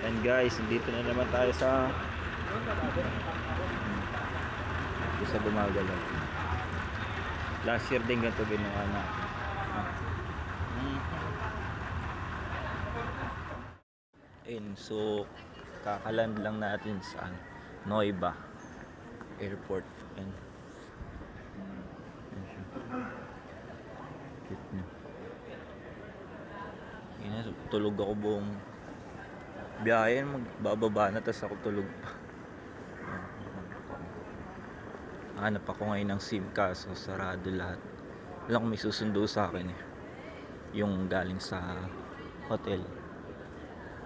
And guys, dito na naman tayo sa gumagalaw. Last year din ganito ginawa na. And so kakaland lang natin sa Noiba Airport. And cute niya. Tulog ako buong biyahe, magbababa na tapos ako tulog pa. Hanap ako ngayon ng SIM kaso sarado lahat. Wala akong may susundo sa akin eh. Yung galing sa hotel.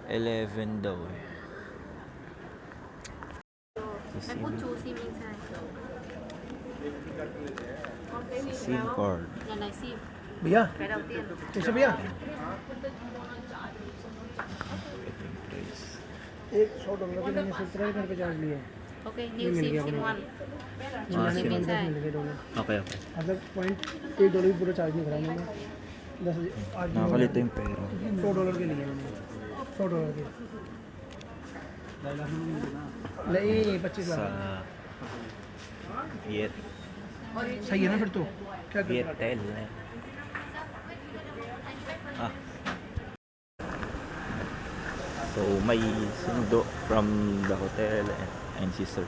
11 daw eh. Anh muốn chú sim inside. SIM card. Nhà này sim. भैया Cái đầu tiên. कैसे भैया एक $100 के लिए $17 घर पे चार्ज लिए Ok, new sim, sim one. Chú Ah, sim sim. inside. Okay, okay. मतलब $0.8 भी पूरा चार्ज नहीं करा मैंने 10 आज Nakakalito yung pera. $100 के लिए मैंने $100 के नहीं 25 Sa लाख Viet, सही है ना फिर तो क्या कर Vietel. Ah. So may sundo from the hotel and sister.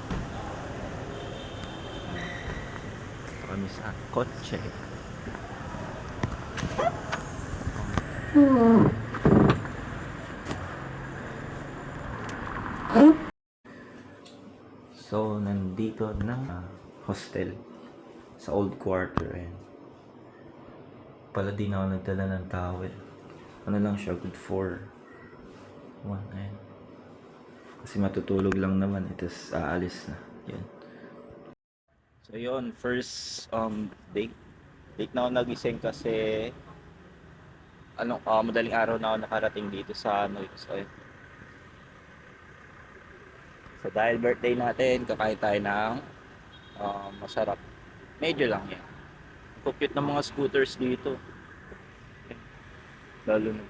Kami sa kotse. So nandito na hostel sa old quarter. Ayan. Pala di na ako nagdala ng towel. Ano lang siya, good for 1. Ayan. Kasi matutulog lang naman. Tapos aalis na. Yan. So yun, first date. Date na ako nagising kasi madaling araw na ako nakarating dito sa So, ayun. So dahil birthday natin, kakain tayo ng masarap. Medyo lang yan. Cute ng mga scooters dito. Lalo na.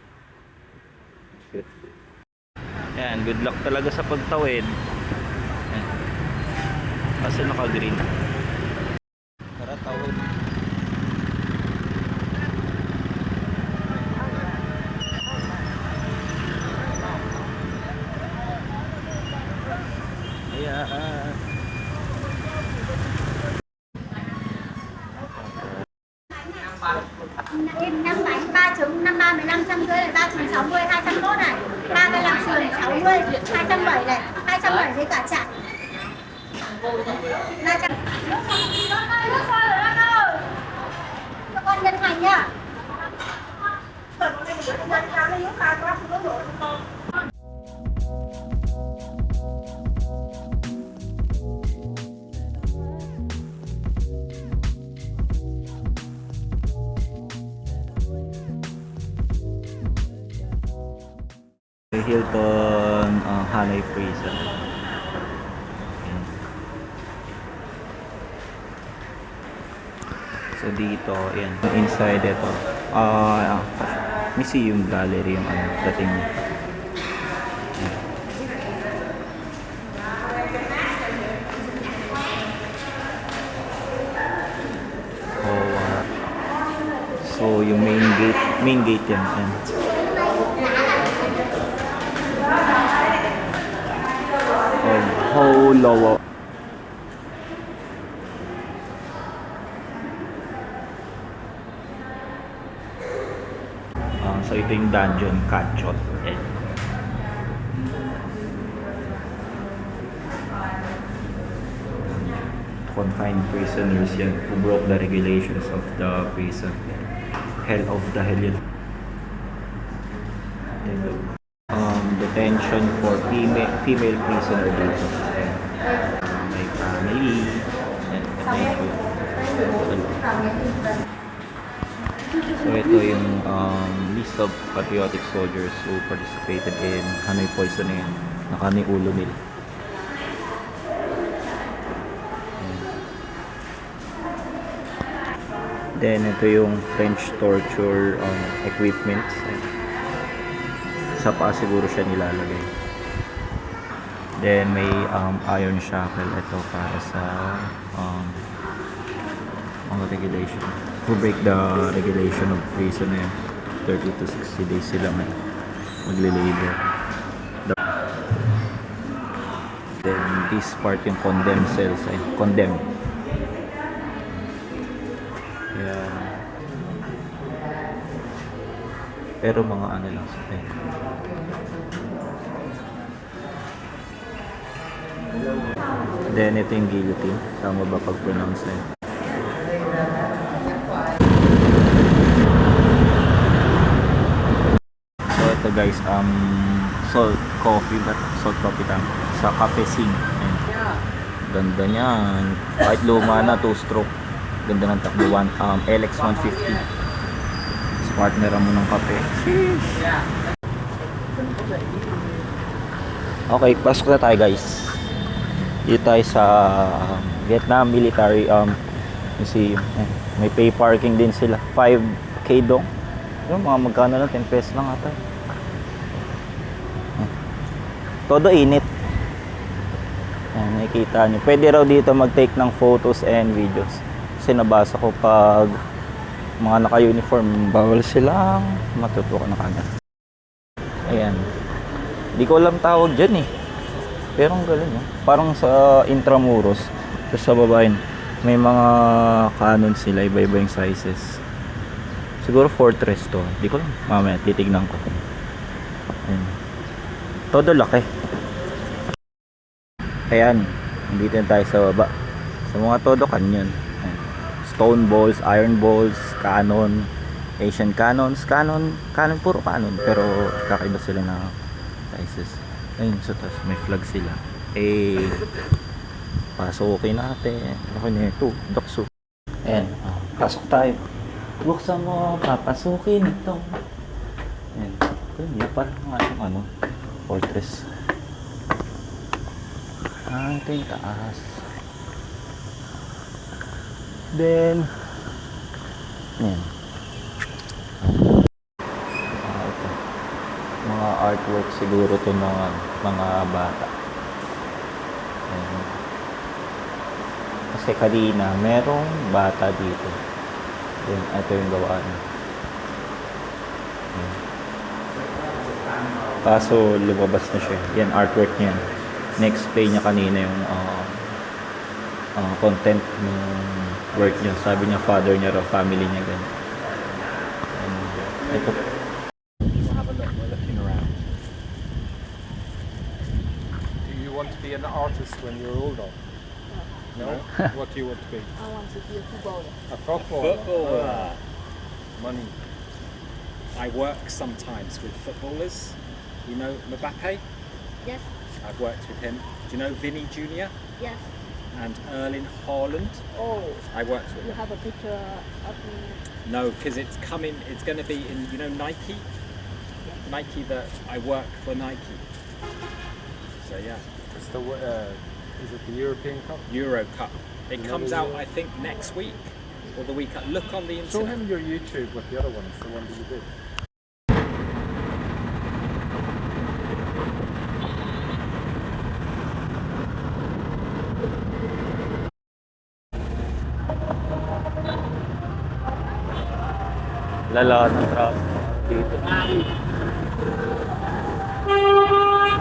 Cute. Yan, good luck talaga sa pagtawid. Yan. Kasi naka-green. Tara, tawid. Ayan. Em 57 3 trứng 53 15 150 là 3 trứng 60 201 này 35 sườn 60 207 này 207 với cả chả 300 cho con nhân thành nhá. Hilton Hanoi Prison. Ayan. So dito, ayan, inside ito. Museum gallery yung dating niya. So yung main gate yan. Ayan. Whole lower. So ito yung dungeon Kachot. Confined prisoners yan who broke the regulations of the prison. Hell of the Hell. Detention for female prisoner dito. May family and so ito yung list of patriotic soldiers who participated in Hanoi Poisoning, nakani ulo nila. Then ito yung French torture equipment. Sa paa siguro siya nilalagay. Then may iron shackle ito para sa mga regulation. To break the regulation of prison na yun, 30 to 60 days sila magle-labor. Then this part yung condemned cells ay condemned. Yeah. Pero mga ano lang sa Then ito yung guillotine. Tama ba pag-pronounce na yun? So ito guys, salt coffee tank sa Cafe Sing. Ayan. Ganda niyan. Kahit luma na, 2-stroke. Ganda ng takbo. LX 150. Sa partner mo ng kape. Okay, pasok na tayo guys. Dito tayo sa Vietnam Military Museum. May pay parking din sila. 5K dong. Yung mga magkano lang, 10 pesos lang ata. Todo init. Ayan, nakikita nyo. Pwede raw dito mag-take ng photos and videos. Kasi nabasa ko pag mga naka-uniform, bawal silang matutukan na kagad. Ayan. Di ko alam tawag dyan eh. Pero ang galing eh. Parang sa Intramuros. Tapos sa baba yun, may mga canon sila. Iba-iba yung sizes. Siguro fortress to. Di ko lang. Mamaya titignan ko. Ayan. Todo laki. Ayan. Nandito na tayo sa baba. Sa mga todo canyon. Ayan. Stone balls, iron balls, canon, Asian cannons, canon, puro canon. Pero kakaiba sila na sizes. Ayun, so tas may flag sila. Pasukin natin. Ako na ito, dokso. Ayan, pasok tayo. Buksan mo, papasukin ito. Ayan, yun parang ano, fortress. Ito yung taas. Then, ayan. Ito. Mga artwork siguro to ng mga bata. Ayan. Kasi kanina merong bata dito. Then ito yung gawaan. Ayan. Kaso lumabas na siya. Yan artwork niya. Na-explain niya kanina yung content ng work niya. Sabi niya father niya raw, family niya ganun. Ito. Want to be an artist when you're older? No? What do you want to be? I want to be a footballer. A footballer? Footballer. Money. I work sometimes with footballers. You know Mbappe? Yes, I've worked with him. Do you know Vinny Jr. yes. and Erling Haaland? Oh, I worked with you them. have a picture of me. No, because it's coming. It's going to be in. You know Nike. Nike that I work for Nike. So yeah, It's the, is it the European Cup? Euro Cup. It Another comes out, Euro. I think, next week or the week. Look on the Show internet. him your YouTube with the other ones, the one that you did. Lala ng traffic dito.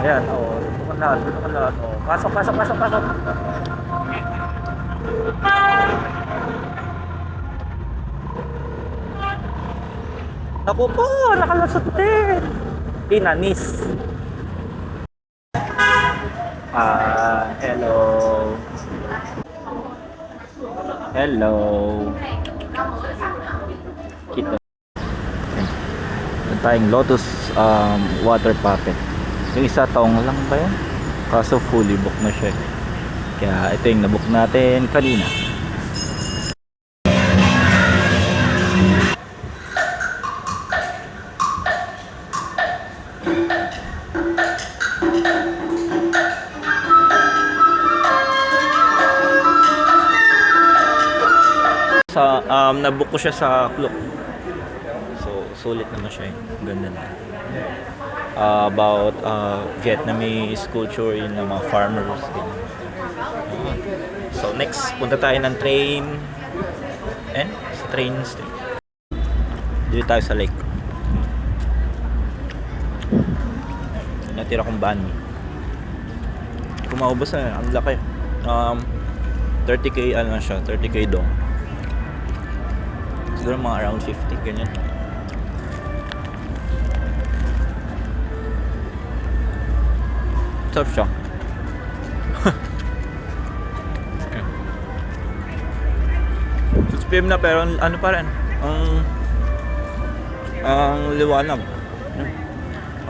Ayan, dito ka na. Pasok. Ako po, nakalusot din. Inanis. Hello. Hello. Kita. Meron tayong Lotus water puppet. Yung isa taong lang ba yan? Kaso fully book na siya. Kaya ito yung nabook natin kanina. Sa nabook ko siya sa Klook. So sulit naman siya. Ganda na. about Vietnamese culture in mga farmers. So next, punta tayo ng train. And sa train station. Dito tayo sa lake. Natira kong banh mi. Kumaubos na, ang laki. 30k ano na siya, 30k dong. Siguro mga around 50, ganyan. Sarap siya. PM na pero ano pa rin ang liwanag.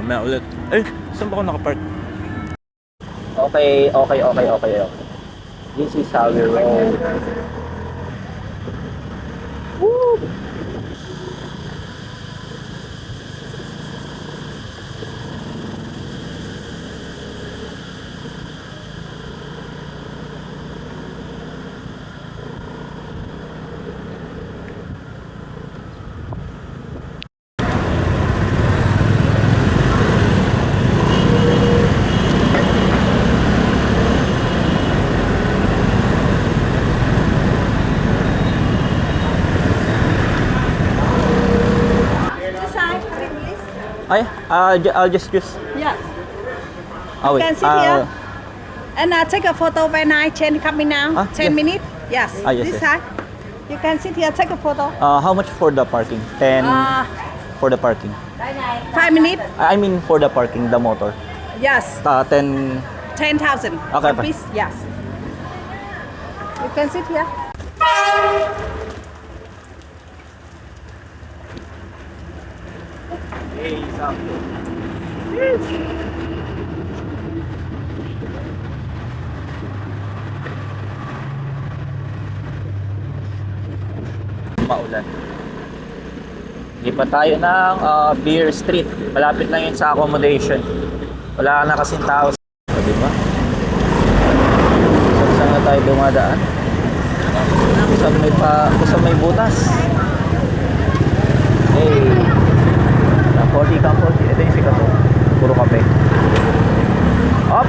Mamaya ulit. Saan ba ako nakapark? Okay. This is how we roll. Woo! I'll just use. Yes. Oh, wait. You can sit here. And take a photo when I change coming now. 10 yes. minutes. Yes. Yes, This yes. side. You can sit here, take a photo. How much for the parking? 10 for the parking. 5 minutes. I mean for the parking, the motor. Yes. 10. 10,000. Okay, Please. Yes. You can sit here. Maulan. Lipat tayo ng Beer Street. Malapit lang yun sa accommodation. Wala na kasing tao. Di ba? Saan na tayo dumadaan? Kusang may butas. Hey. Kamporti. Ito yung sikat. Puro kape. Up!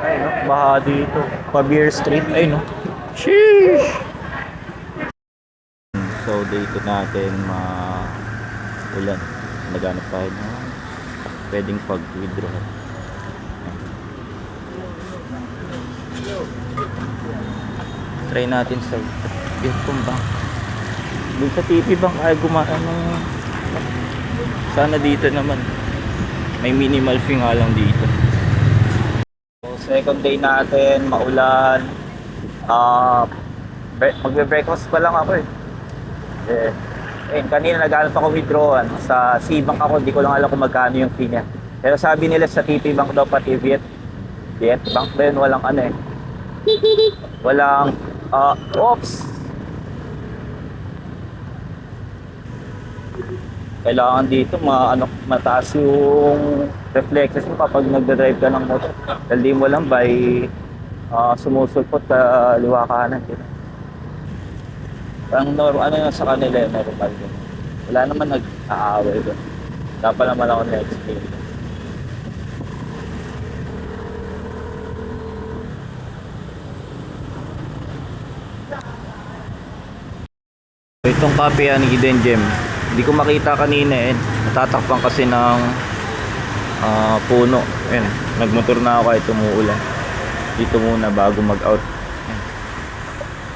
Ay no, baha dito. Pa-Beer Street. Ay no. Sheesh! So dito natin ulan. Naghanap tayo ng pwedeng pag-withdraw. Try natin sa Vietcom Bank. Doon sa TP Bank ay gumaan ng sana dito naman. May minimal fee nga lang dito. So, second day natin, maulan. Magbe-breakfast pa lang ako eh. Kanina naghanap ako withdrawal sa C-Bank ako, hindi ko lang alam kung magkano yung fee niya. Pero sabi nila sa TP Bank daw pati Viet Bank ba yun, walang walang kailangan dito mataas yung reflexes mo kapag nagdadrive ka ng motor. Dahil di mo lang by sumusulpot sa liwa kanan. Ang sa kanila normal din. Wala naman nag-aaway doon. Dapat naman ako na-experience. Itong kape ni Hidden Gem, hindi ko makita kanina natatakpan kasi ng puno. Nagmotor na ako kahit umuulan. Dito muna bago mag-out.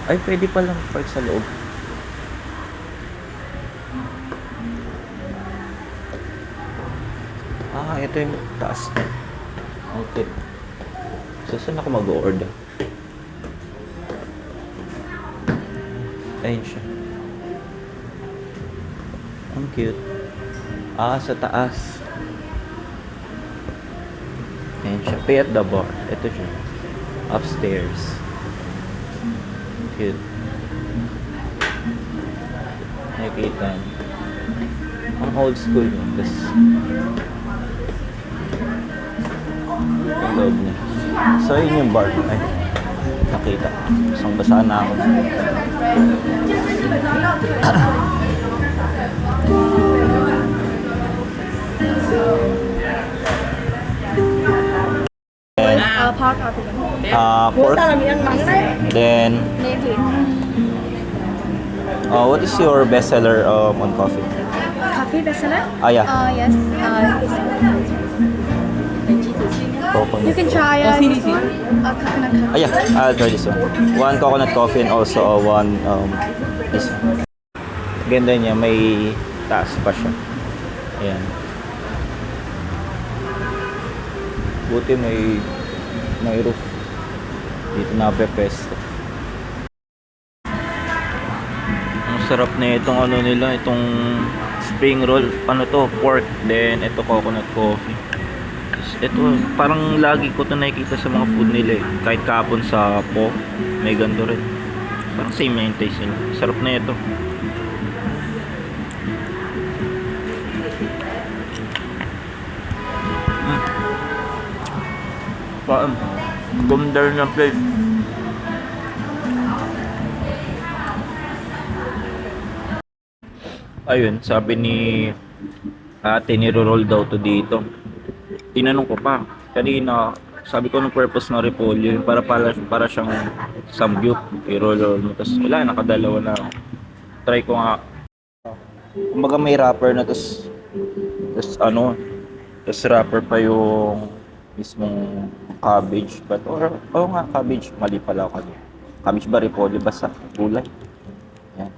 Ay, pwede palang park sa loob. Ito yung taas. Okay. So, saan ako mag-order? Ayun siya. Ang cute. Sa taas. Ayun siya. Pay at the bar. Ito siya. Upstairs. Cute. Nakikita. Ang old school yun. Tapos ang loob niya. So, yun yung bar. Ay. nakita. Isang basaan na ako. Pork. Then, what is your bestseller on coffee? Coffee bestseller? Ah, yeah. Yes. You can try this one. Coconut coffee. Ah, yeah. I'll try this one. One coconut coffee and also one this one. Ganda niya, may taas pa siya. Ayan. Buti may roof. Dito na pepesto. Ang sarap na itong ano nila, itong spring roll. Ano to? Pork. Then ito coconut coffee. Ito, parang lagi ko ito nakikita sa mga food nila eh. Kahit kapon sa Po, may ganito rin. Parang same na yung taste nila. Sarap na ito. Parang gumdar na place. Ayun, sabi ni ate, niro-roll daw to dito. Tinanong ko pa kanina, sabi ko ng purpose ng repolyo yun para siyang samgyup, i-roll mo. Tapos wala, nakadalawa na ako. Try ko nga. Kumbaga may wrapper na, tapos wrapper pa yung mismong cabbage. But nga, cabbage, mali pala ako. Cabbage ba, repolyo, basta gulay. Yan.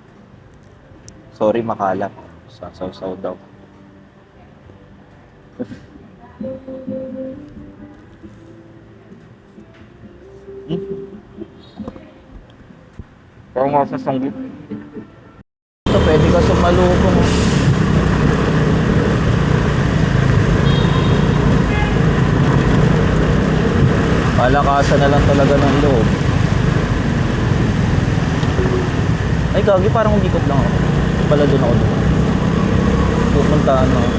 Sorry, makalap. Sasaw-saw daw. Parang nga sa sanggit. Ito, pwede ka sumalubong. Palakasan na lang talaga ng loob. Ay, gagi, parang umikot lang ako. Pala doon ako doon. Pupuntaan na ako.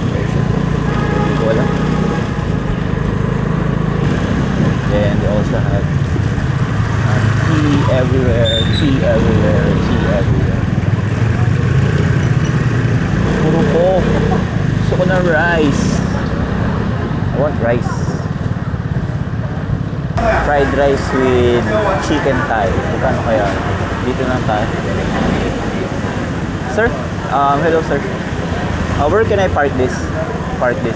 Wala. Then they also have tea everywhere, tea everywhere, tea everywhere. Puro ko. Gusto ko ng rice. I want rice. Fried rice with chicken thigh. Magkano kaya? Dito lang tayo. Sir? Hello sir. Where can I park this? This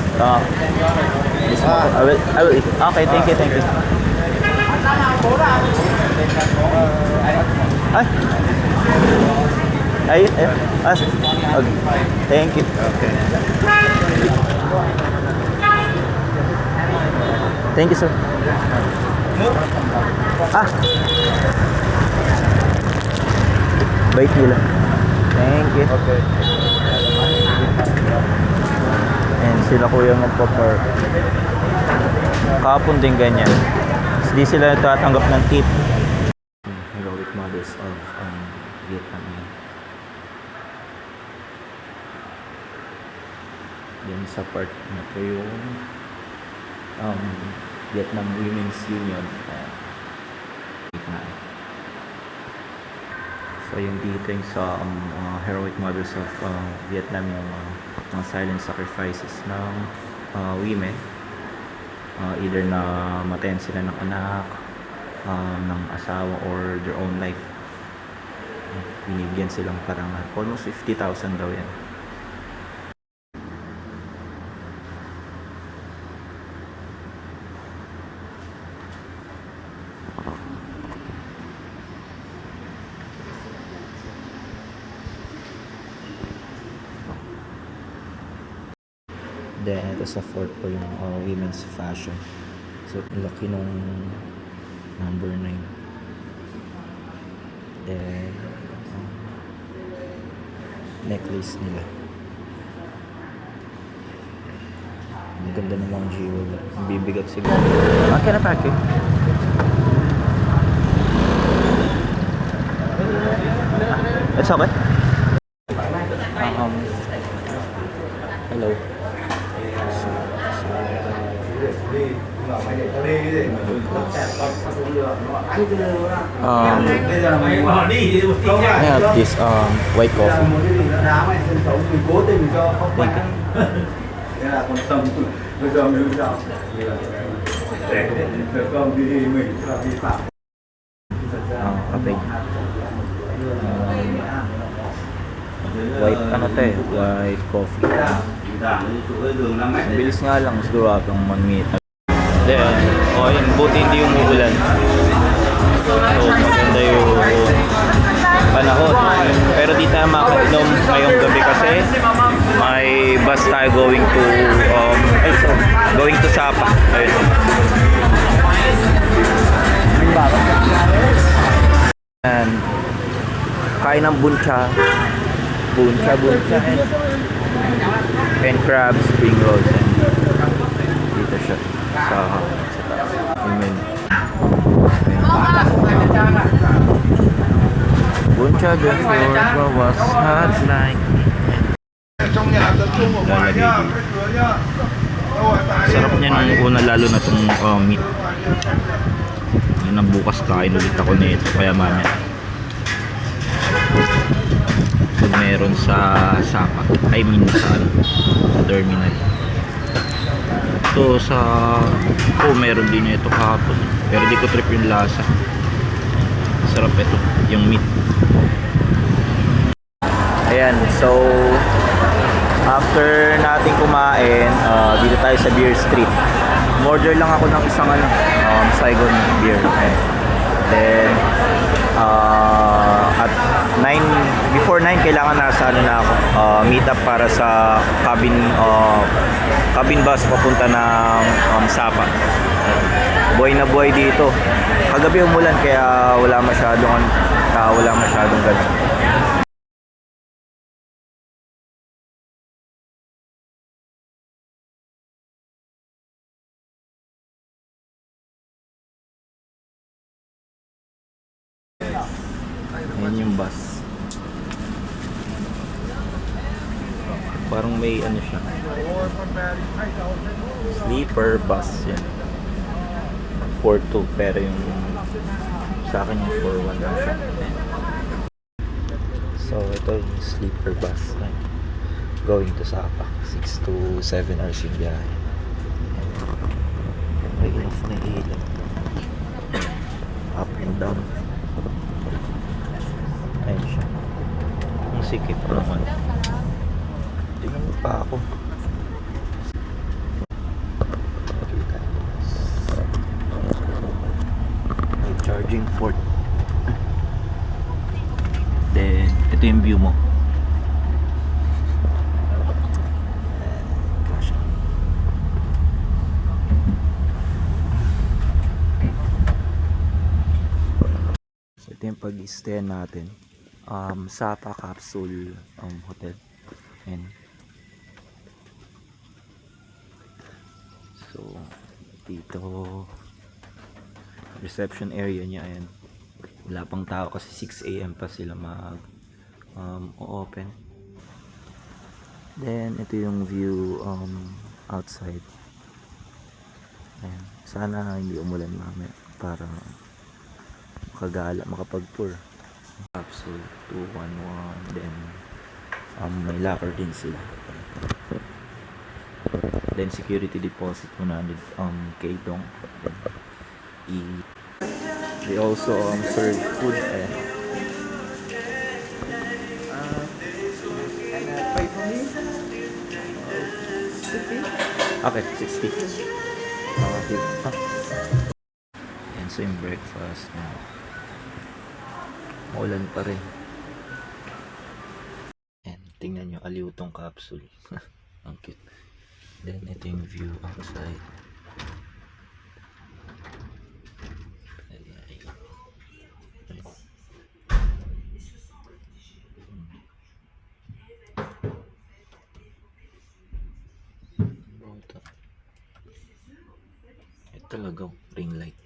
one. I will eat. Okay, thank you. Okay. Thank you. Okay. Thank you, sir. Bait nila. Thank you. Okay. And sila kuya magpa-park. Kahapon din ganyan. Hindi sila natatanggap ng tip. Heroic mothers of Vietnam. Yan sa part na po yung Vietnam Women's Union. So yung dito yung sa heroic mothers of Vietnam, yung mga silent sacrifices ng women, either na matayan sila ng anak, ng asawa, or their own life. Binibigyan silang parangal. Almost 50,000 daw yan. Then, ito sa fourth po yung women's fashion. So, laki nung number 9. Then, necklace nila. Ang ganda ng mga jewelry. Ang bibigat siguro. Can I pack it? It's okay. Hello. I have this white coffee. Thank you. Kape. White ano to eh, white coffee. Ang bilis nga lang, siguro akong 1 minute. Then, yun, buti hindi umuulan. So, maganda yung panahon. Pero di tayo makainom ngayong gabi kasi may bus tayo going to Sapa. Ayun. And kain ng buncha and crab spring rolls. Dito siya sa amen. Buncha the floor was hot like lalagay dito. Sarap niya nung una, lalo na itong meat. Yun ang bukas kain ulit ako nito, kaya mamaya pag meron sa Sapa, I mean sa terminal. Ito sa meron din ito kahapon, pero di ko trip yung lasa. Sarap ito, yung meat. Ayan, so after natin kumain, dito tayo sa Beer Street. Order lang ako ng isang Saigon beer. Then at 9, before 9 kailangan nasa na ako, meet up para sa cabin bus papunta ng Sapa. Buhay na buhay dito. Kagabi umulan kaya wala masyadong ganun. Ayan yung bus. Parang may ano siya, sleeper bus yan. 4-2 pero yung sa akin yung 4-1 lang siya. So ito yung sleeper bus going to Sapa. 6 to 7 hours yung biyahe. May enough na ilaw. Up and down. Ayun siya. Ang sikip naman. Tingnan mo pa ako. May charging port. Then, ito yung view mo. So, ito yung pag-stay natin. Sapa Capsule Hotel. And so dito reception area niya, ayan. Wala pang tao kasi 6 AM pa sila mag open. Then ito yung view outside. Ayan. Sana hindi umulan mamaya para makapag-tour. Capsule 211. Then may locker din sila. Then security deposit 100k dong. They also serve food. Pay for me? 60? Okay, 60. And so yung breakfast. Maulan pa rin. And tingnan nyo, aliw tong capsule. Ang cute. Then ito yung view outside. Ito talaga ring light.